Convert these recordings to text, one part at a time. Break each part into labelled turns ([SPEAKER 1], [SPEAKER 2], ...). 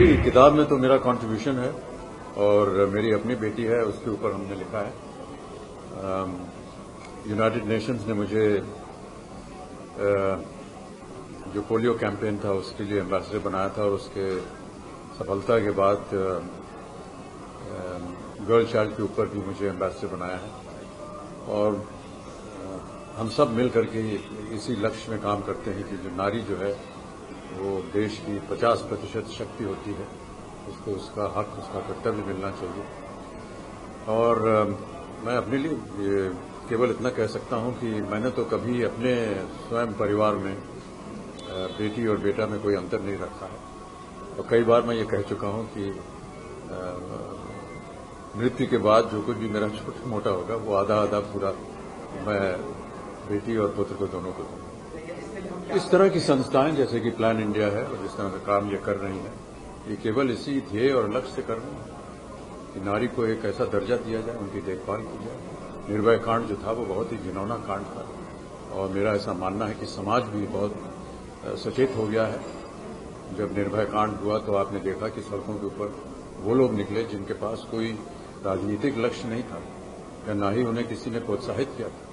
[SPEAKER 1] जी, किताब में तो मेरा कंट्रीब्यूशन है और मेरी अपनी बेटी है, उसके ऊपर हमने लिखा है। यूनाइटेड नेशंस ने मुझे जो पोलियो कैंपेन था उसके लिए एम्बेसडर बनाया था और उसके सफलता के बाद गर्ल चाइल्ड के ऊपर भी मुझे एम्बेसडर बनाया है। और हम सब मिल करके इसी लक्ष्य में काम करते हैं कि जो नारी जो है वो देश की 50% शक्ति होती है, उसको उसका हक, उसका कर्तव्य मिलना चाहिए। और मैं अपने लिए केवल इतना कह सकता हूं कि मैंने तो कभी अपने स्वयं परिवार में बेटी और बेटा में कोई अंतर नहीं रखा है। और कई बार मैं ये कह चुका हूं कि मृत्यु के बाद जो कुछ भी मेरा छोटा मोटा होगा वो आधा आधा पूरा मैं बेटी और पुत्र को दोनों को दूंगा। इस तरह की संस्थाएं जैसे कि प्लान इंडिया है और जिस तरह का काम ये कर रही हैं, ये केवल इसी ध्येय और लक्ष्य से कर रही हैं कि नारी को एक ऐसा दर्जा दिया जाए, उनकी देखभाल की जाए। निर्भया कांड जो था वो बहुत ही घिनौना कांड था और मेरा ऐसा मानना है कि समाज भी बहुत सचेत हो गया है। जब निर्भया कांड हुआ तो आपने देखा कि सड़कों के ऊपर वो लोग निकले जिनके पास कोई राजनीतिक लक्ष्य नहीं था या न ही उन्हें किसी ने प्रोत्साहित किया था।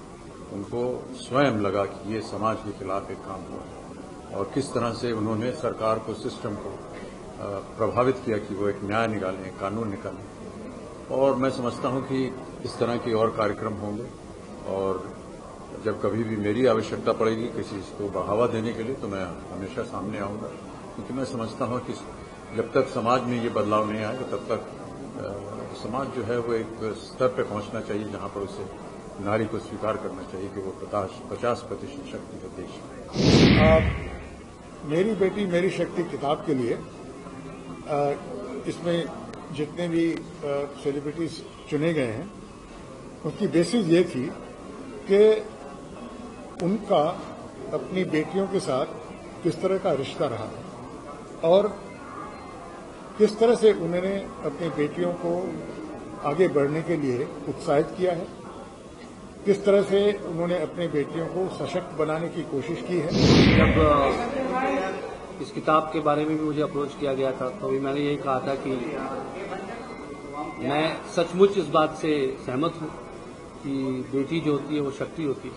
[SPEAKER 1] उनको स्वयं लगा कि ये समाज के खिलाफ एक काम हुआ है और किस तरह से उन्होंने सरकार को, सिस्टम को प्रभावित किया कि वो एक न्याय निकालें, एक कानून निकालें। और मैं समझता हूं कि इस तरह के और कार्यक्रम होंगे और जब कभी भी मेरी आवश्यकता पड़ेगी किसी चीज को बढ़ावा देने के लिए तो मैं हमेशा सामने आऊंगा, क्योंकि मैं समझता हूं कि जब तक समाज में ये बदलाव नहीं आएगा तब तक समाज जो है वो एक स्तर पर पहुंचना चाहिए जहां पर उसे नारी को स्वीकार करना चाहिए कि वो 50% शक्ति है देश में।
[SPEAKER 2] मेरी बेटी मेरी शक्ति किताब के लिए इसमें जितने भी सेलिब्रिटीज चुने गए हैं उसकी बेसिस ये थी कि उनका अपनी बेटियों के साथ किस तरह का रिश्ता रहा और किस तरह से उन्होंने अपनी बेटियों को आगे बढ़ने के लिए उत्साहित किया है, किस तरह से उन्होंने अपने बेटियों को सशक्त बनाने की कोशिश की है।
[SPEAKER 3] जब इस किताब के बारे में भी मुझे अप्रोच किया गया था तो भी मैंने यही कहा था कि मैं सचमुच इस बात से सहमत हूं कि बेटी जो होती है वो शक्ति होती है।